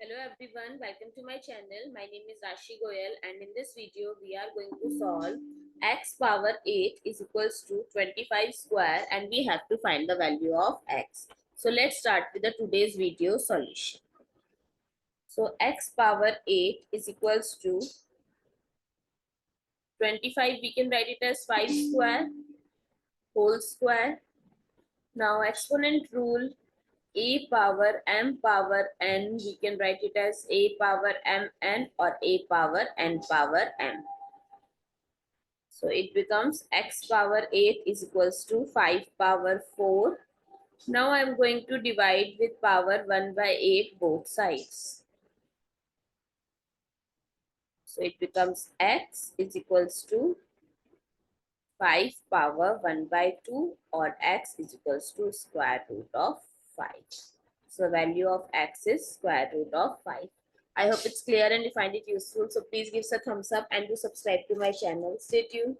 Hello everyone, welcome to my channel. My name is Rashi Goel and in this video we are going to solve x power 8 is equals to 25 square and we have to find the value of x. So let's start with the today's video solution. So x power 8 is equals to 25, we can write it as 5 square whole square. Now exponent rule, a power m power n, we can write it as a power m n or a power n power m. So it becomes x power 8 is equals to 5 power 4. Now I am going to divide with power 1 by 8 both sides. So it becomes x is equals to 5 power 1 by 2 or x is equals to square root of 5. So value of x is square root of 5. I hope it's clear and you find it useful. So please give us a thumbs up and do subscribe to my channel. Stay tuned.